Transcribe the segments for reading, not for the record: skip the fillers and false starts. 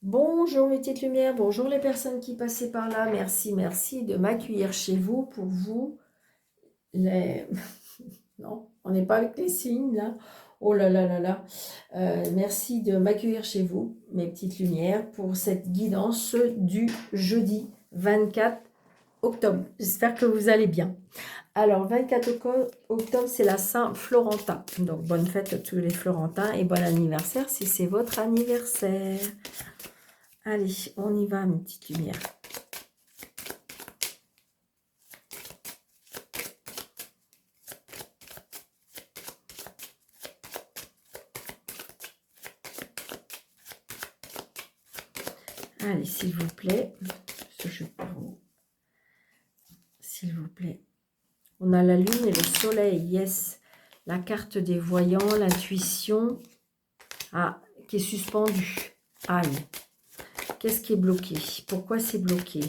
Bonjour mes petites lumières, bonjour les personnes qui passaient par là. Merci, merci de m'accueillir chez vous pour vous. Les... Non, on n'est pas avec les signes là. Oh là là là là. Merci de m'accueillir chez vous, mes petites lumières, pour cette guidance du jeudi 24 octobre. J'espère que vous allez bien. Alors, 24 octobre, c'est la Saint-Florentin. Donc, bonne fête à tous les Florentins et bon anniversaire si c'est votre anniversaire. Allez, on y va, mes petites lumières. Allez, s'il vous plaît. Ce jeu par où? S'il vous plaît. On a la lune et le soleil, yes. La carte des voyants, l'intuition. Ah, qui est suspendue. Aïe. Qu'est-ce qui est bloqué? Pourquoi c'est bloqué?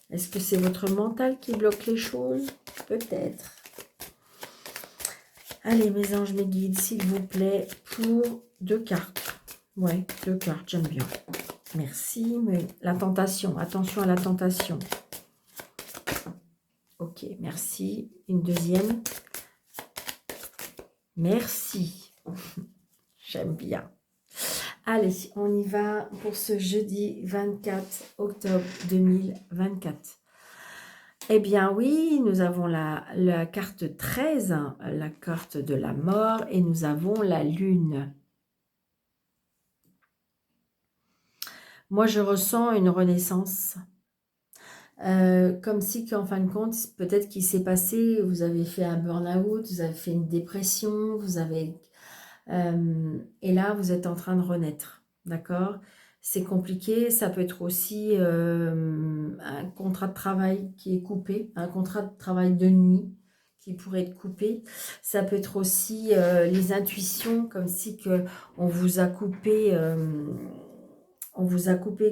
Est-ce que c'est votre mental qui bloque les choses? Peut-être. Allez, mes anges, mes guides, s'il vous plaît, pour 2 cartes. Ouais, 2 cartes, j'aime bien. Merci, mais la tentation, attention à la tentation. Ok, merci. Une deuxième. Merci. J'aime bien. Allez, on y va pour ce jeudi 24 octobre 2024. Eh bien oui, nous avons la carte 13, hein, la carte de la mort, et nous avons la lune. Moi, je ressens une renaissance. Comme si qu'en fin de compte, peut-être qu'il s'est passé, vous avez fait un burn-out, vous avez fait une dépression, vous avez... et là, vous êtes en train de renaître, d'accord? C'est compliqué, ça peut être aussi un contrat de travail qui est coupé, un contrat de travail de nuit qui pourrait être coupé. Ça peut être aussi les intuitions, comme si que on vous a coupé,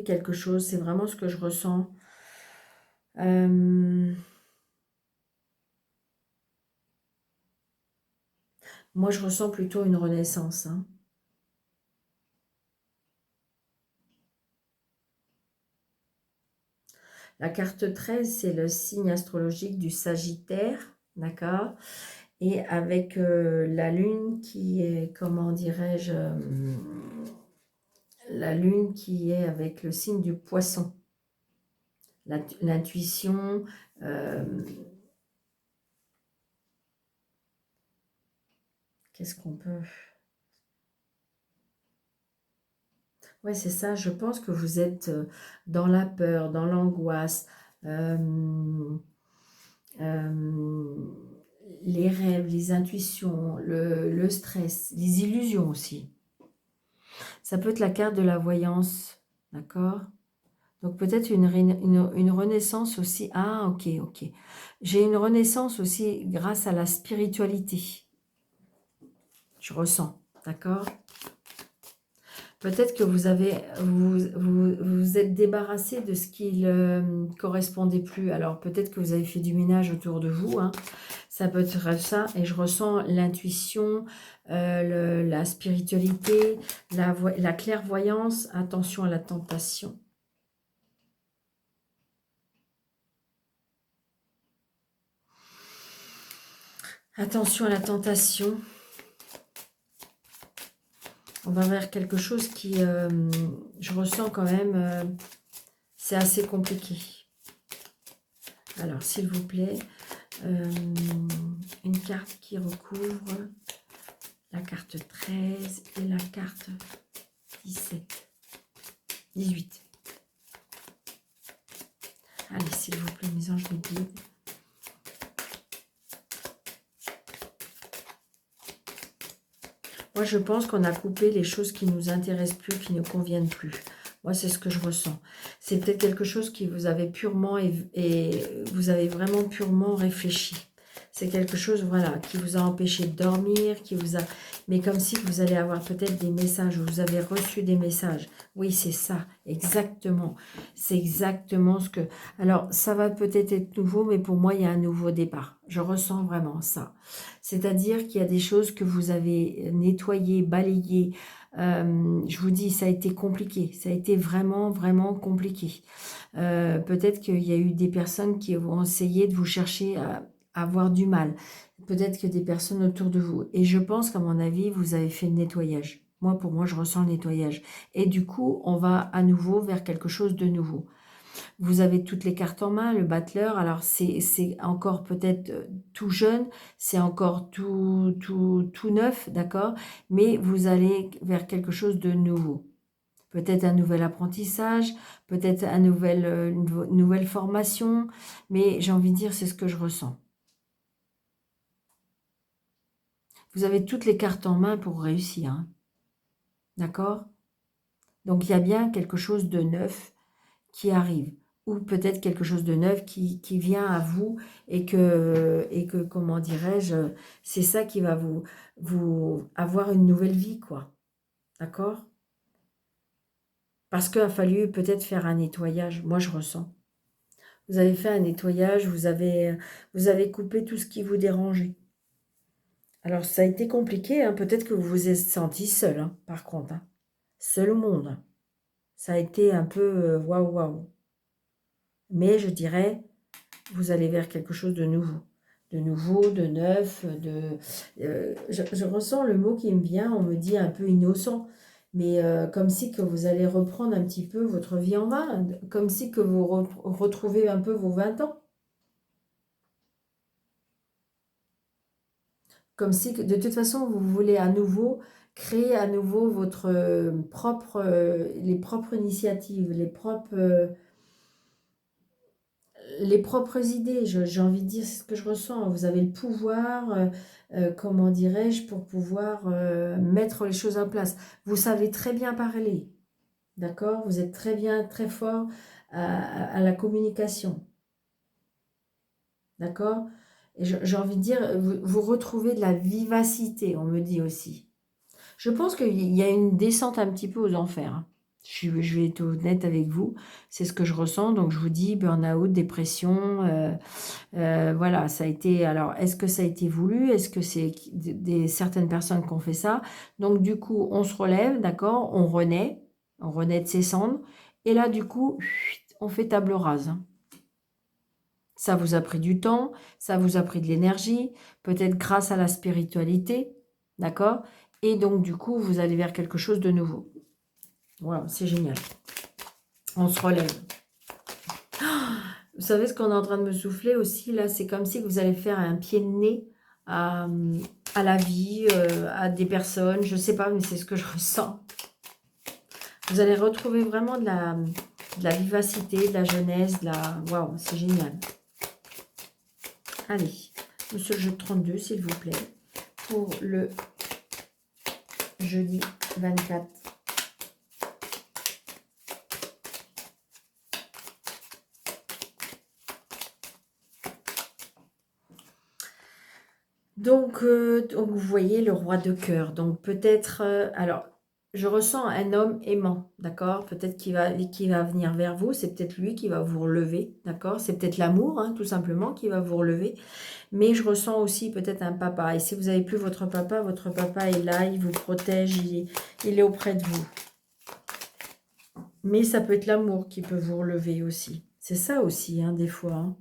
quelque chose. C'est vraiment ce que je ressens. Moi, je ressens plutôt une renaissance, hein. La carte 13, c'est le signe astrologique du Sagittaire, d'accord? Et avec la lune qui est, comment dirais-je, la lune qui est avec le signe du Poisson. L'intuition, qu'est-ce qu'on peut... Ouais, c'est ça, je pense que vous êtes dans la peur, dans l'angoisse, les rêves, les intuitions, le stress, les illusions aussi. Ça peut être la carte de la voyance, d'accord? Donc peut-être une renaissance aussi. Ah, ok, ok. J'ai une renaissance aussi grâce à la spiritualité. Je ressens, d'accord? Peut-être que vous êtes débarrassé de ce qui ne correspondait plus. Alors peut-être que vous avez fait du ménage autour de vous, hein. Ça peut être ça. Et je ressens l'intuition, la spiritualité, la clairvoyance. Attention à la tentation. Attention à la tentation. On va vers quelque chose qui, je ressens quand même, c'est assez compliqué. Alors, s'il vous plaît, une carte qui recouvre la carte 13 et la carte 17, 18. Allez, s'il vous plaît, mes anges, mes guides. Moi, je pense qu'on a coupé les choses qui ne nous intéressent plus, qui ne conviennent plus. Moi, c'est ce que je ressens. C'est peut-être quelque chose qui vous avez purement et vous avez vraiment purement réfléchi. C'est quelque chose, voilà, qui vous a empêché de dormir, qui vous a... Mais comme si vous allez avoir peut-être des messages, vous avez reçu des messages. Oui, c'est ça, exactement. C'est exactement ce que... Alors, ça va peut-être être nouveau, mais pour moi, il y a un nouveau départ. Je ressens vraiment ça. C'est-à-dire qu'il y a des choses que vous avez nettoyées, balayées. Je vous dis, ça a été compliqué. Ça a été vraiment, vraiment compliqué. Peut-être qu'il y a eu des personnes qui vont essayer de vous chercher à avoir du mal. Peut-être que des personnes autour de vous. Et je pense qu'à mon avis, vous avez fait le nettoyage. Moi, pour moi, je ressens le nettoyage. Et du coup, on va à nouveau vers quelque chose de nouveau. Vous avez toutes les cartes en main, le battleur. Alors, c'est encore peut-être tout jeune, c'est encore tout neuf, d'accord? Mais vous allez vers quelque chose de nouveau. Peut-être un nouvel apprentissage, peut-être une nouvelle formation, mais j'ai envie de dire, c'est ce que je ressens. Vous avez toutes les cartes en main pour réussir, hein. D'accord? Donc, il y a bien quelque chose de neuf qui arrive, ou peut-être quelque chose de neuf qui vient à vous et que comment dirais-je, c'est ça qui va vous avoir une nouvelle vie, quoi. D'accord? Parce qu'il a fallu peut-être faire un nettoyage, moi je ressens. Vous avez fait un nettoyage, vous avez coupé tout ce qui vous dérangeait. Alors, ça a été compliqué, hein. Peut-être que vous vous êtes senti seul, hein, par contre, hein. Seul au monde. Ça a été un peu waouh, waouh. Mais je dirais, vous allez vers quelque chose de nouveau. De nouveau, de neuf, je ressens le mot qui me vient, on me dit un peu innocent, mais comme si que vous allez reprendre un petit peu votre vie en main, comme si que vous retrouvez un peu vos 20 ans. Comme si, de toute façon, vous voulez à nouveau créer à nouveau votre les propres initiatives, les propres idées. J'ai envie de dire, c'est ce que je ressens. Vous avez le pouvoir, comment dirais-je, pour pouvoir mettre les choses en place. Vous savez très bien parler, d'accord? Vous êtes très bien, très fort à la communication, d'accord? Et j'ai envie de dire, vous retrouvez de la vivacité, on me dit aussi. Je pense qu'il y a une descente un petit peu aux enfers, hein. Je vais être honnête avec vous, c'est ce que je ressens. Donc je vous dis burn-out, dépression, voilà, ça a été. Alors, est-ce que ça a été voulu? Est-ce que c'est certaines personnes qui ont fait ça? Donc du coup, on se relève, d'accord? On renaît de ses cendres. Et là, du coup, on fait table rase, hein. Ça vous a pris du temps, ça vous a pris de l'énergie, peut-être grâce à la spiritualité, d'accord? Et donc, du coup, vous allez vers quelque chose de nouveau. Voilà, c'est génial. On se relève. Vous savez ce qu'on est en train de me souffler aussi, là? C'est comme si vous allez faire un pied de nez à la vie, à des personnes, je ne sais pas, mais c'est ce que je ressens. Vous allez retrouver vraiment de la vivacité, de la jeunesse, Waouh, c'est génial. Allez, monsieur le jeu de 32, s'il vous plaît, pour le jeudi 24. Donc, vous voyez le roi de cœur. Donc, peut-être... alors, je ressens un homme aimant, d'accord? Peut-être qu'il va venir vers vous. C'est peut-être lui qui va vous relever, d'accord? C'est peut-être l'amour, hein, tout simplement, qui va vous relever. Mais je ressens aussi peut-être un papa. Et si vous n'avez plus votre papa est là, il vous protège, il est auprès de vous. Mais ça peut être l'amour qui peut vous relever aussi. C'est ça aussi, hein, des fois, hein.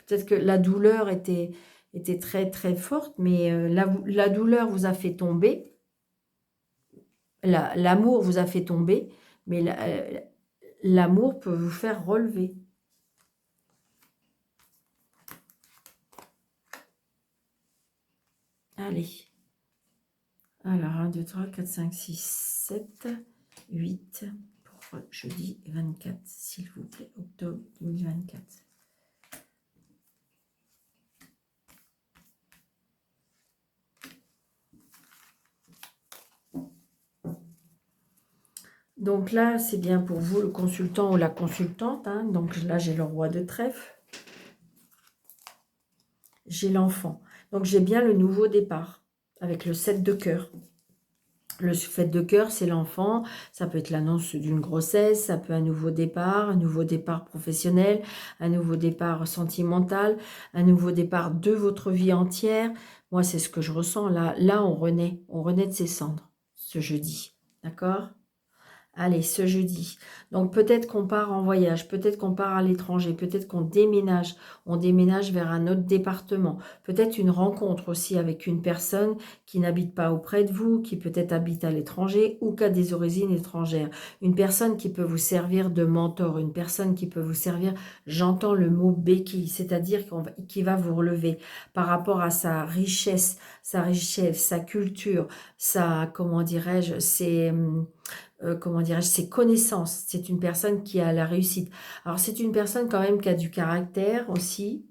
Peut-être que la douleur était très, très forte, mais la douleur vous a fait tomber. L'amour vous a fait tomber, mais l'amour peut vous faire relever. Allez. Alors, 1, 2, 3, 4, 5, 6, 7, 8 pour jeudi 24, s'il vous plaît, octobre 2024. Donc là, c'est bien pour vous, le consultant ou la consultante, hein. Donc là, j'ai le roi de trèfle. j'ai l'enfant. Donc, j'ai bien le nouveau départ avec le 7 de cœur. Le fait de cœur, c'est l'enfant. Ça peut être l'annonce d'une grossesse, ça peut être un nouveau départ professionnel, un nouveau départ sentimental, un nouveau départ de votre vie entière. Moi, c'est ce que je ressens. Là, on renaît de ses cendres ce jeudi. D'accord? Allez, ce jeudi. Donc peut-être qu'on part en voyage, peut-être qu'on part à l'étranger, peut-être qu'on déménage. On déménage vers un autre département. Peut-être une rencontre aussi avec une personne qui n'habite pas auprès de vous, qui peut-être habite à l'étranger ou qui a des origines étrangères. Une personne qui peut vous servir de mentor, une personne qui peut vous servir, j'entends le mot béquille, c'est-à-dire qui va vous relever par rapport à sa richesse, sa culture, sa, comment dirais-je, comment dirais-je, ses connaissances. C'est une personne qui a la réussite. Alors, c'est une personne quand même qui a du caractère aussi.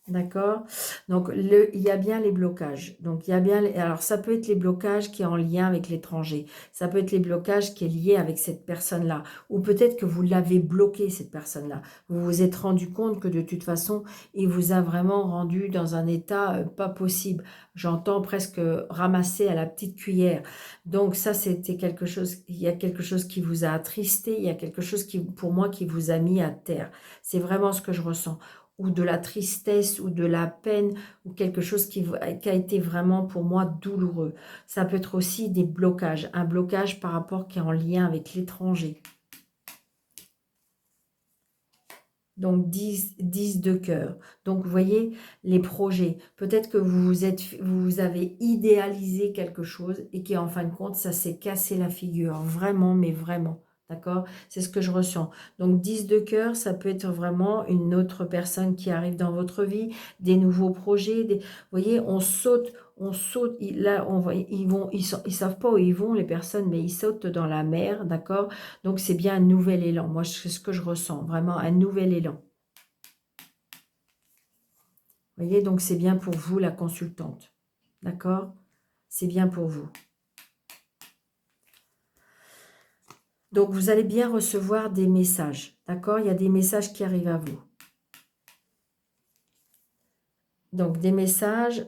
D'accord? Donc, il y a bien les blocages. Donc, il y a bien... alors, ça peut être les blocages qui est en lien avec l'étranger. Ça peut être les blocages qui est lié avec cette personne-là. Ou peut-être que vous l'avez bloqué, cette personne-là. Vous vous êtes rendu compte que de toute façon, il vous a vraiment rendu dans un état pas possible. J'entends presque ramasser à la petite cuillère. Donc, ça, c'était quelque chose... Il y a quelque chose qui vous a attristé. Il y a quelque chose qui, pour moi, qui vous a mis à terre. C'est vraiment ce que je ressens, ou de la tristesse, ou de la peine, ou quelque chose qui a été vraiment pour moi douloureux. Ça peut être aussi des blocages, un blocage par rapport qui est en lien avec l'étranger. Donc 10 de cœur. Donc vous voyez les projets. Peut-être que vous avez idéalisé quelque chose et qui en fin de compte, ça s'est cassé la figure. Vraiment, mais vraiment. D'accord? C'est ce que je ressens. Donc 10 de cœur, ça peut être vraiment une autre personne qui arrive dans votre vie, des nouveaux projets. Vous voyez, on saute. Là, ils savent pas où ils vont, les personnes, mais ils sautent dans la mer. D'accord? Donc c'est bien un nouvel élan. Moi, c'est ce que je ressens. Vraiment un nouvel élan. Vous voyez, donc c'est bien pour vous, la consultante. D'accord? C'est bien pour vous. Donc, vous allez bien recevoir des messages. D'accord? Il y a des messages qui arrivent à vous. Donc, des messages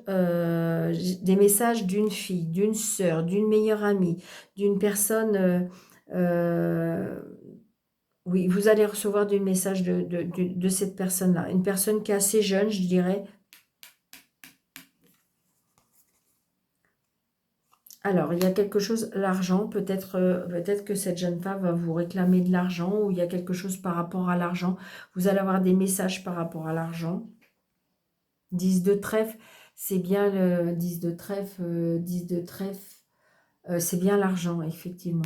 d'une fille, d'une sœur, d'une meilleure amie, d'une personne... oui, vous allez recevoir des messages de cette personne-là. Une personne qui est assez jeune, je dirais. Alors, il y a quelque chose, l'argent, peut-être que cette jeune femme va vous réclamer de l'argent, ou il y a quelque chose par rapport à l'argent. Vous allez avoir des messages par rapport à l'argent. 10 de trèfle, c'est bien le 10 de trèfle, 10 de trèfle, c'est bien l'argent, effectivement.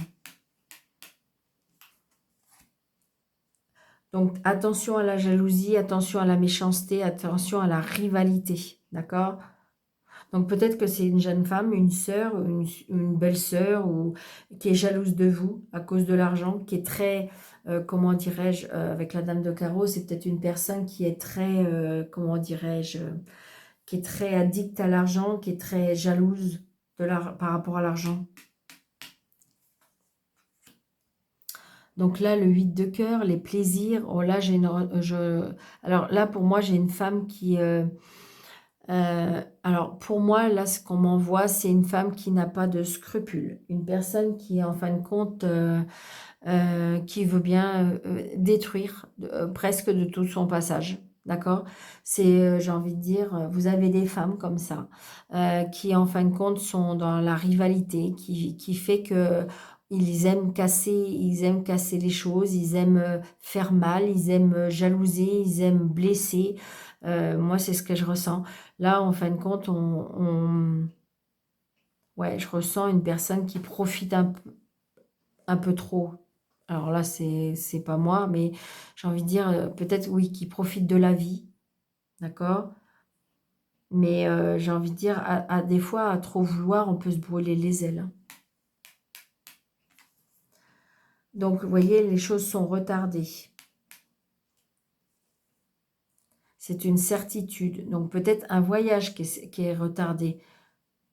Donc, attention à la jalousie, attention à la méchanceté, attention à la rivalité, d'accord? Donc peut-être que c'est une jeune femme, une sœur, une belle-sœur, ou qui est jalouse de vous à cause de l'argent, qui est très, comment dirais-je, avec la dame de carreau, c'est peut-être une personne qui est très, comment dirais-je, qui est très addicte à l'argent, qui est très jalouse par rapport à l'argent. Donc là, le 8 de cœur, les plaisirs, oh là, alors là, pour moi, j'ai une femme qui... alors, pour moi, là, ce qu'on m'envoie, c'est une femme qui n'a pas de scrupules. Une personne qui, en fin de compte, qui veut bien détruire presque de tout son passage. D'accord? C'est, j'ai envie de dire, vous avez des femmes comme ça, qui, en fin de compte, sont dans la rivalité, qui fait que ils aiment casser les choses, ils aiment faire mal, ils aiment jalouser, ils aiment blesser. Moi, c'est ce que je ressens. Là, en fin de compte, ouais, je ressens une personne qui profite un peu trop. Alors là, c'est pas moi, mais j'ai envie de dire, peut-être, oui, qui profite de la vie, d'accord? Mais j'ai envie de dire, des fois, à trop vouloir, on peut se brûler les ailes, hein. Donc, vous voyez, les choses sont retardées. C'est une certitude. Donc, peut-être un voyage qui est retardé,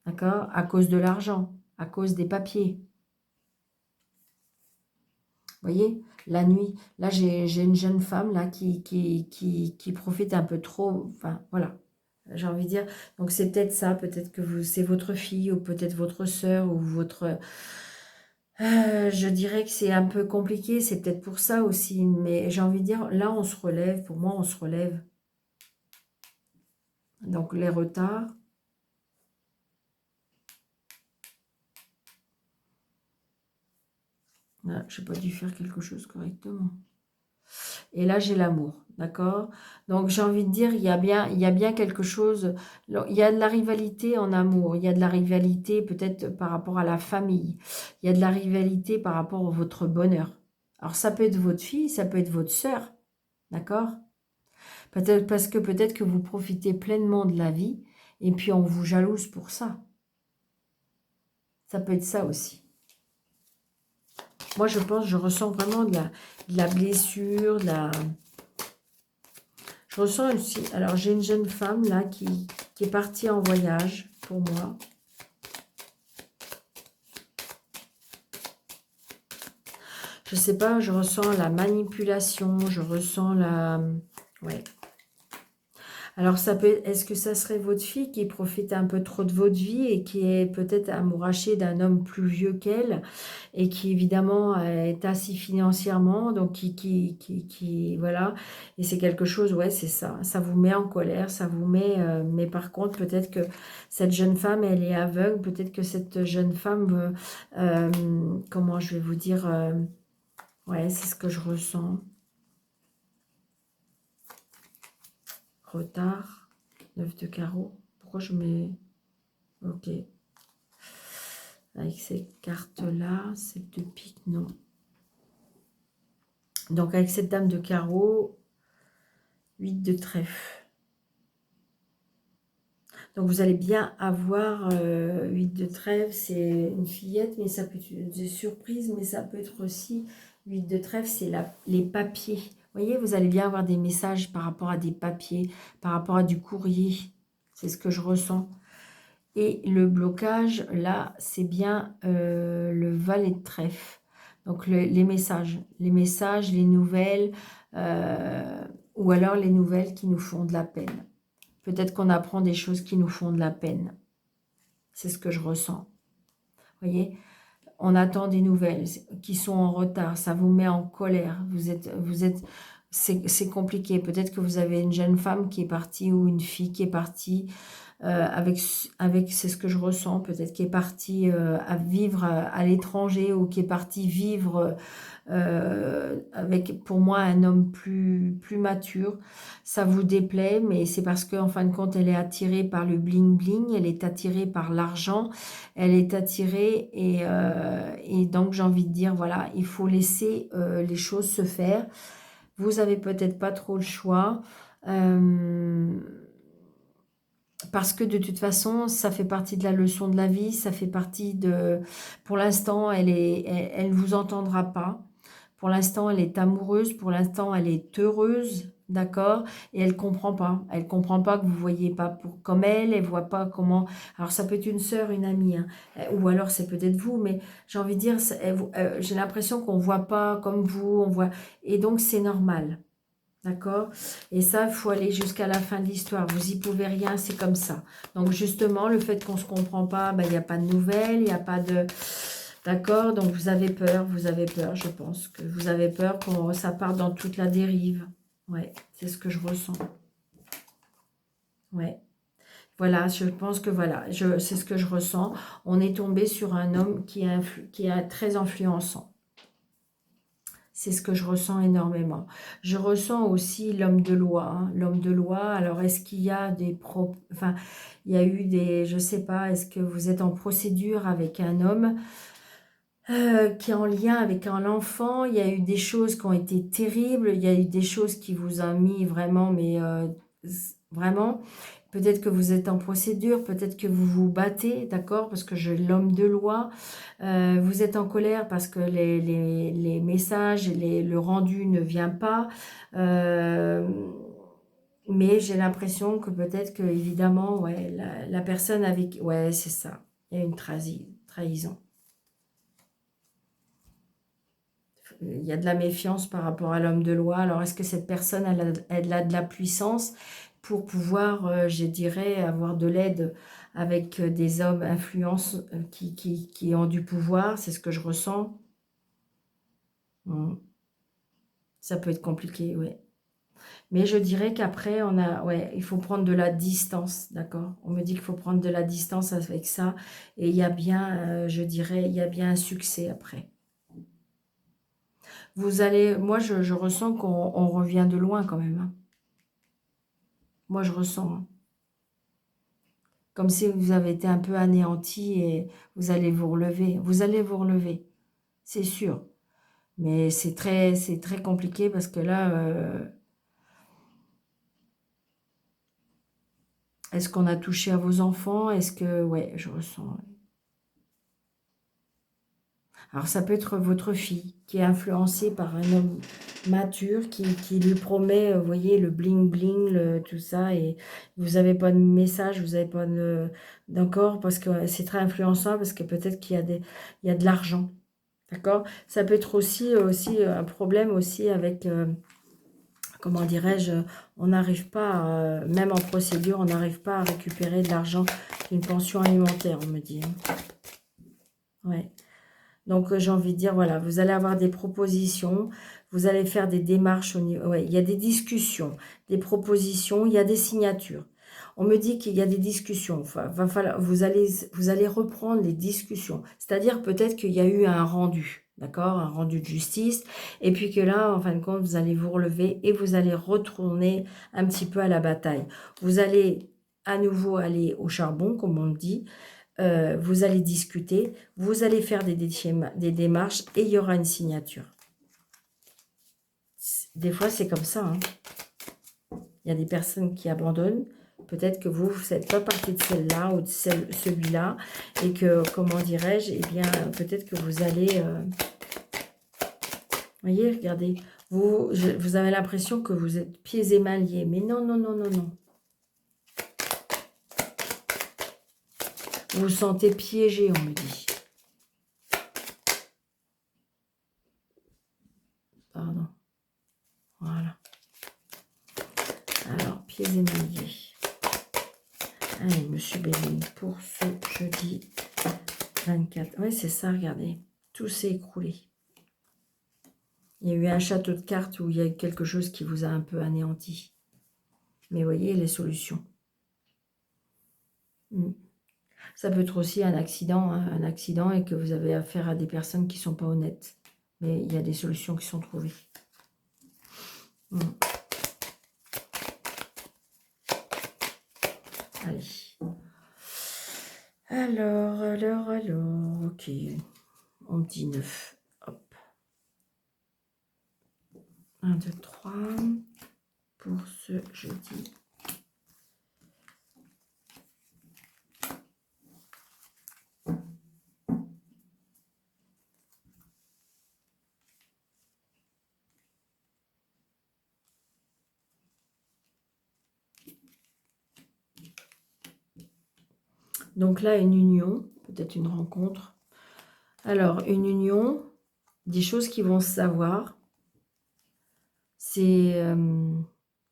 d'accord? À cause de l'argent, à cause des papiers. voyez, la nuit. Là, j'ai une jeune femme là qui profite un peu trop. Enfin, voilà. J'ai envie de dire. Donc, c'est peut-être ça. Peut-être que c'est votre fille ou peut-être votre sœur ou votre... je dirais que c'est un peu compliqué. C'est peut-être pour ça aussi. Mais j'ai envie de dire, là, on se relève. Pour moi, on se relève. Donc, les retards. Ah, je n'ai pas dû faire quelque chose correctement. Et là, j'ai l'amour, d'accord? Donc, j'ai envie de dire, il y a bien quelque chose. Il y a de la rivalité en amour. Il y a de la rivalité peut-être par rapport à la famille. Il y a de la rivalité par rapport à votre bonheur. Alors, ça peut être votre fille, ça peut être votre sœur, d'accord? Peut-être parce que peut-être que vous profitez pleinement de la vie et puis on vous jalouse pour ça. Ça peut être ça aussi. Moi, je pense, je ressens vraiment de la blessure, Je ressens aussi... Alors, j'ai une jeune femme, là, qui est partie en voyage, pour moi. Je sais pas, je ressens la manipulation, je ressens la... Ouais. Alors, ça peut... Est-ce que ça serait votre fille qui profite un peu trop de votre vie et qui est peut-être amourachée d'un homme plus vieux qu'elle et qui, évidemment, est assis financièrement, donc voilà. Et c'est quelque chose, ouais, c'est ça. Ça vous met en colère, ça vous met... mais par contre, peut-être que cette jeune femme, elle est aveugle. Peut-être que cette jeune femme veut... comment je vais vous dire... ouais, c'est ce que je ressens. Retard. 9 de carreau. Pourquoi je mets... Ok. Avec ces cartes-là, 7 de pique, non. Donc, avec cette dame de carreau, 8 de trèfle. Donc, vous allez bien avoir 8 de trèfle. C'est une fillette, mais ça peut être des surprises, mais ça peut être aussi 8 de trèfle, c'est les papiers. Vous voyez, vous allez bien avoir des messages par rapport à des papiers, par rapport à du courrier. C'est ce que je ressens. Et le blocage, là, c'est bien le valet de trèfle. Donc, les messages, les nouvelles, ou alors les nouvelles qui nous font de la peine. Peut-être qu'on apprend des choses qui nous font de la peine. C'est ce que je ressens. Vous voyez, on attend des nouvelles qui sont en retard. Ça vous met en colère. C'est compliqué. Peut-être que vous avez une jeune femme qui est partie ou une fille qui est partie c'est ce que je ressens, peut-être qui est partie à vivre à l'étranger ou qui est partie vivre avec pour moi un homme plus mature. Ça vous déplaît, mais c'est parce qu'en fin de compte, elle est attirée par le bling-bling, elle est attirée par l'argent, elle est attirée et donc j'ai envie de dire, voilà, il faut laisser les choses se faire. Vous avez peut-être pas trop le choix. Parce que de toute façon, ça fait partie de la leçon de la vie, ça fait partie de... Pour l'instant, elle vous entendra pas. Pour l'instant, elle est amoureuse. Pour l'instant, elle est heureuse, d'accord? Et elle comprend pas. Elle comprend pas que vous voyez pas comme elle. Elle voit pas comment... Alors, ça peut être une sœur, une amie, hein. Ou alors c'est peut-être vous, mais j'ai envie de dire, j'ai l'impression qu'on voit pas comme vous. On voit... Et donc, c'est normal. D'accord? Et ça, il faut aller jusqu'à la fin de l'histoire. Vous y pouvez rien, c'est comme ça. Donc, justement, le fait qu'on ne se comprend pas, ben, il n'y a pas de nouvelles, il n'y a pas de... D'accord? Donc, vous avez peur, je pense que vous avez peur que ça parte dans toute la dérive. Ouais, c'est ce que je ressens. Ouais. Voilà, je pense que voilà, c'est ce que je ressens. On est tombé sur un homme qui est très influençant. C'est ce que je ressens énormément. Je ressens aussi l'homme de loi. Hein. L'homme de loi, alors est-ce qu'il y a Enfin, il y a eu des... Je sais pas, est-ce que vous êtes en procédure avec un homme qui est en lien avec un enfant? Il y a eu des choses qui ont été terribles. Il y a eu des choses qui vous ont mis vraiment, mais vraiment... Peut-être que vous êtes en procédure, peut-être que vous vous battez, d'accord? Parce que l'homme de loi, vous êtes en colère parce que les messages, le rendu ne vient pas. Mais j'ai l'impression que peut-être que, évidemment, ouais, la personne avec... Ouais, c'est ça. Il y a une trahison. il y a de la méfiance par rapport à l'homme de loi. Alors, est-ce que cette personne, elle a de la puissance pour pouvoir, je dirais, avoir de l'aide avec des hommes influence qui ont du pouvoir? C'est ce que je ressens. Ça peut être compliqué, oui. Mais je dirais qu'après, ouais, il faut prendre de la distance, d'accord? On me dit qu'il faut prendre de la distance avec ça. Et il y a bien, je dirais, il y a bien un succès après. Moi, je ressens qu'on revient de loin quand même, hein. Moi, je ressens, hein. Comme si vous avez été un peu anéanti et vous allez vous relever. Vous allez vous relever, c'est sûr. Mais c'est très compliqué parce que là, est-ce qu'on a touché à vos enfants? Est-ce que... Ouais, je ressens. Ouais. Alors, ça peut être votre fille qui est influencée par un homme mature qui lui promet, vous voyez, le bling-bling, tout ça, et vous n'avez pas de message, vous n'avez pas d'accord, parce que c'est très influençant, parce que peut-être il y a de l'argent, d'accord? Ça peut être aussi un problème aussi avec, comment dirais-je, on n'arrive pas, même en procédure, on n'arrive pas à récupérer de l'argent d'une pension alimentaire, on me dit, hein. Ouais. Donc, j'ai envie de dire, voilà, vous allez avoir des propositions, vous allez faire des démarches au niveau... Ouais, il y a des discussions, des propositions, il y a des signatures. On me dit qu'il y a des discussions. Enfin, va falloir, vous allez reprendre les discussions. C'est-à-dire peut-être qu'il y a eu un rendu, d'accord? Un rendu de justice. Et puis que là, en fin de compte, vous allez vous relever et vous allez retourner un petit peu à la bataille. Vous allez à nouveau aller au charbon, comme on dit. Vous allez discuter, vous allez faire des démarches et il y aura une signature. Des fois, c'est comme ça, hein. Il y a des personnes qui abandonnent. Peut-être que vous n'êtes pas partie de celle-là ou de celui-là. Et que, comment dirais-je, eh bien, peut-être que vous allez... voyez, regardez. Vous avez l'impression que vous êtes pieds et mains liés. Mais non, non, non, non, non. Vous vous sentez piégé, on me dit. Pardon. Voilà. Alors, pieds et mains liés. Allez, Monsieur Béline, pour ce jeudi 24. Oui, c'est ça, regardez. Tout s'est écroulé. Il y a eu un château de cartes où il y a quelque chose qui vous a un peu anéanti. Mais voyez les solutions. Ça peut être aussi un accident, hein, un accident et que vous avez affaire à des personnes qui ne sont pas honnêtes. Mais il y a des solutions qui sont trouvées. Allez. Alors, ok. On dit 9. Hop. 1, 2, 3. Pour ce jeudi. Donc là, une union, peut-être une rencontre. Alors, une union, des choses qui vont se savoir. C'est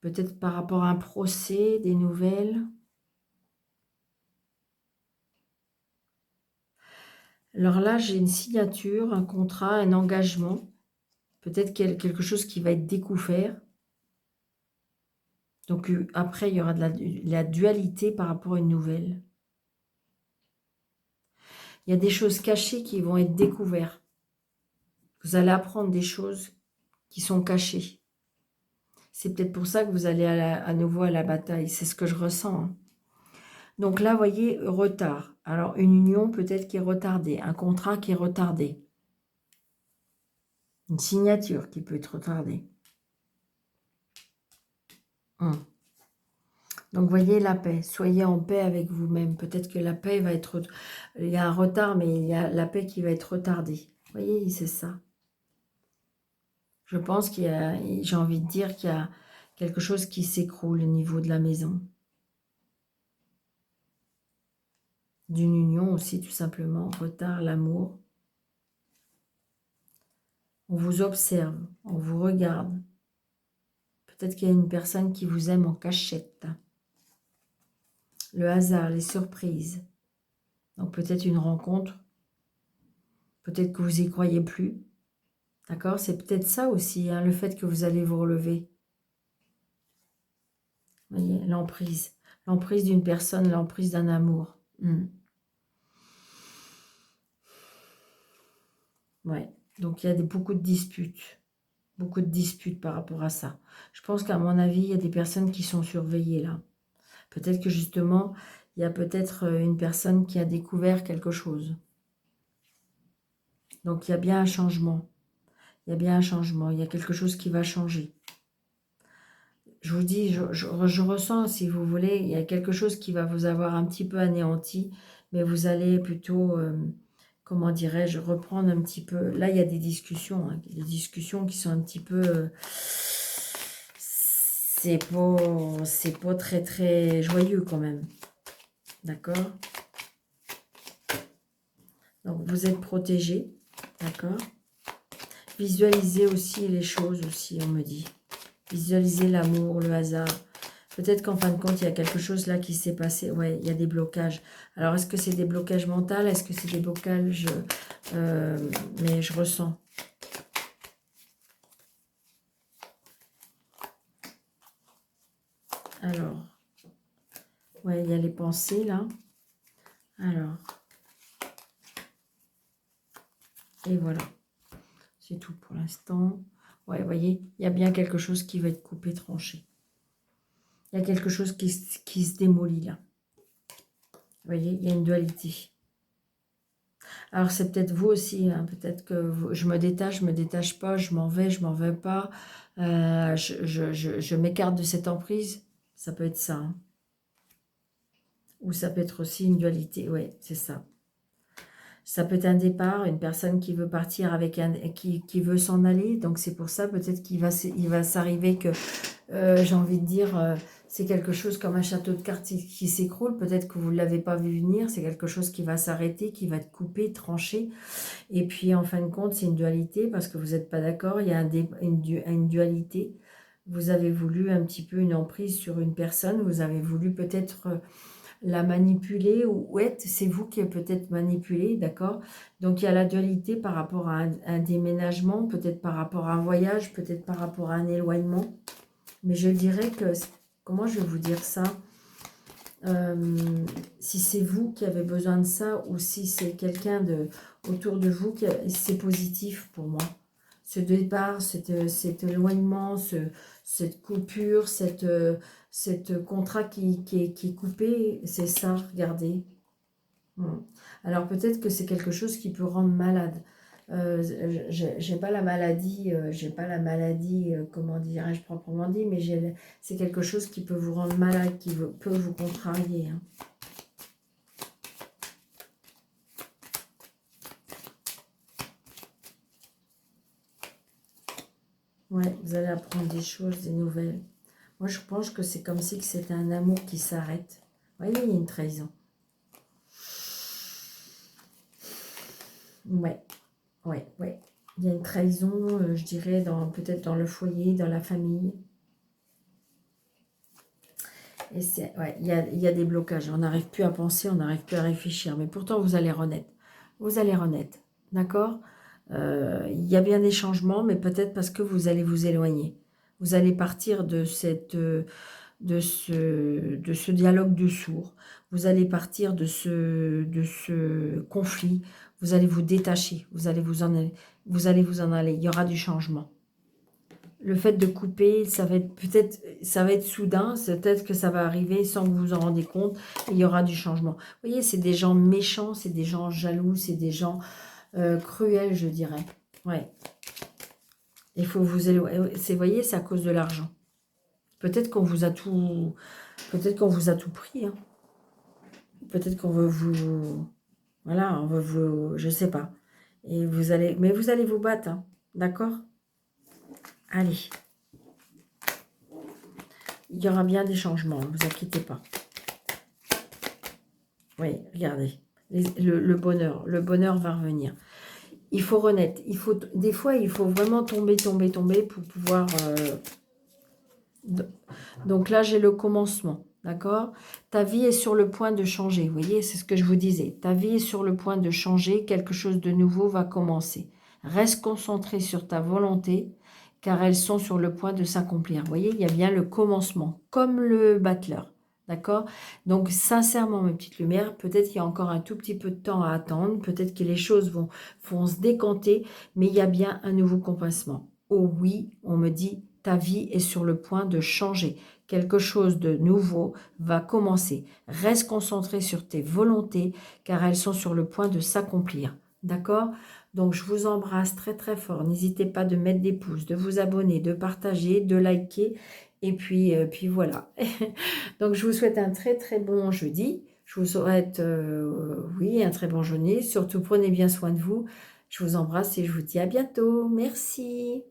peut-être par rapport à un procès, des nouvelles. Alors là, j'ai une signature, un contrat, un engagement. Peut-être quelque chose qui va être découvert. Donc après, il y aura de la dualité par rapport à une nouvelle. Il y a des choses cachées qui vont être découvertes. Vous allez apprendre des choses qui sont cachées. C'est peut-être pour ça que vous allez à nouveau à la bataille. C'est ce que je ressens, hein. Donc là, vous voyez, retard. Alors, une union peut-être qui est retardée. Un contrat qui est retardé. Une signature qui peut être retardée. Donc, voyez la paix. Soyez en paix avec vous-même. Peut-être que la paix va être... Il y a un retard, mais il y a la paix qui va être retardée. Vous voyez, c'est ça. Je pense qu'il y a... J'ai envie de dire qu'il y a quelque chose qui s'écroule au niveau de la maison. D'une union aussi, tout simplement. Retard, l'amour. On vous observe, on vous regarde. Peut-être qu'il y a une personne qui vous aime en cachette. Le hasard, les surprises. Donc peut-être une rencontre. Peut-être que vous n'y croyez plus. D'accord? C'est peut-être ça aussi, hein, le fait que vous allez vous relever. Vous voyez, l'emprise. L'emprise d'une personne, l'emprise d'un amour. Ouais. Donc il y a beaucoup de disputes. Beaucoup de disputes par rapport à ça. Je pense qu'à mon avis, il y a des personnes qui sont surveillées là. Peut-être que justement, il y a peut-être une personne qui a découvert quelque chose. Donc il y a bien un changement. Il y a bien un changement. Il y a quelque chose qui va changer. Je vous dis, je ressens, si vous voulez, il y a quelque chose qui va vous avoir un petit peu anéanti, mais vous allez plutôt, comment dirais-je, reprendre un petit peu. Là, il y a des discussions, hein, des discussions qui sont un petit peu... c'est pas très très joyeux quand même. D'accord? Donc, vous êtes protégé. D'accord? Visualisez aussi les choses aussi, on me dit. Visualisez l'amour, le hasard. Peut-être qu'en fin de compte, il y a quelque chose là qui s'est passé. Ouais, il y a des blocages. Alors, est-ce que c'est des blocages mentaux? Est-ce que c'est des blocages... mais je ressens. Alors, ouais, il y a les pensées là. Alors. Et voilà. C'est tout pour l'instant. Ouais, vous voyez, il y a bien quelque chose qui va être coupé, tranché. Il y a quelque chose qui se démolit là. Vous voyez, il y a une dualité. Alors, c'est peut-être vous aussi. Hein, peut-être que je me détache pas, je m'en vais pas. Je m'écarte de cette emprise. Ça peut être ça. Hein. Ou ça peut être aussi une dualité. Oui, c'est ça. Ça peut être un départ, une personne qui veut partir avec qui veut s'en aller. Donc, c'est pour ça peut-être qu'il va s'arriver que, j'ai envie de dire, c'est quelque chose comme un château de cartes qui s'écroule. Peut-être que vous ne l'avez pas vu venir. C'est quelque chose qui va s'arrêter, qui va être coupé, tranché. Et puis, en fin de compte, c'est une dualité parce que vous n'êtes pas d'accord. Il y a une dualité. Vous avez voulu un petit peu une emprise sur une personne. Vous avez voulu peut-être... la manipuler, ou ouais, c'est vous qui êtes peut-être manipulé, d'accord? Donc il y a la dualité par rapport à un déménagement, peut-être par rapport à un voyage, peut-être par rapport à un éloignement. Mais je dirais que, comment je vais vous dire ça? Si c'est vous qui avez besoin de ça, ou si c'est quelqu'un autour de vous, c'est positif pour moi. Ce départ, cet éloignement, cette coupure, cette contrat qui est coupé, c'est ça, regardez. Alors peut-être que c'est quelque chose qui peut rendre malade. J'ai pas la maladie, comment dirais-je proprement dit, mais c'est quelque chose qui peut vous rendre malade, qui peut vous contrarier. Hein. Ouais, vous allez apprendre des choses, des nouvelles. Moi, je pense que c'est comme si c'était un amour qui s'arrête. Vous voyez, il y a une trahison. Ouais, ouais, ouais. Il y a une trahison, je dirais, peut-être dans le foyer, dans la famille. Et ouais, il y a des blocages. On n'arrive plus à penser, on n'arrive plus à réfléchir. Mais pourtant, vous allez renaître. Vous allez renaître. D'accord? Il y a bien des changements, mais peut-être parce que vous allez vous éloigner. Vous allez partir de ce dialogue de sourds. Vous allez partir de ce conflit. Vous allez vous détacher. Vous allez vous en aller. Vous allez vous en aller. Il y aura du changement. Le fait de couper, ça va être soudain, peut-être que ça va arriver sans que vous vous en rendez compte, et il y aura du changement. Vous voyez, c'est des gens méchants, c'est des gens jaloux, c'est des gens cruels, je dirais. Ouais. Il faut vous éloigner. Vous voyez, c'est à cause de l'argent. Peut-être qu'on vous a tout pris. Hein. Peut-être qu'on veut vous... Voilà, on veut vous... Je sais pas. Et mais vous allez vous battre, hein. D'accord? Allez. Il y aura bien des changements, ne vous inquiétez pas. Oui, regardez. Le bonheur va revenir. il faut renaître. Des fois, il faut vraiment tomber pour pouvoir... Donc là, j'ai le commencement, d'accord? Ta vie est sur le point de changer, vous voyez, c'est ce que je vous disais. Ta vie est sur le point de changer, quelque chose de nouveau va commencer. Reste concentré sur ta volonté, car elles sont sur le point de s'accomplir. Vous voyez, il y a bien le commencement, comme le battleur, d'accord? Donc, sincèrement, mes petites lumières, peut-être qu'il y a encore un tout petit peu de temps à attendre, peut-être que les choses vont se décanter, mais il y a bien un nouveau commencement. Oh oui, on me dit, ta vie est sur le point de changer. Quelque chose de nouveau va commencer. Reste concentré sur tes volontés, car elles sont sur le point de s'accomplir. D'accord? Donc, je vous embrasse très très fort. N'hésitez pas de mettre des pouces, de vous abonner, de partager, de liker. Et puis voilà. Donc, je vous souhaite un très très bon jeudi. Je vous souhaite, oui, un très bon jeudi. Surtout, prenez bien soin de vous. Je vous embrasse et je vous dis à bientôt. Merci.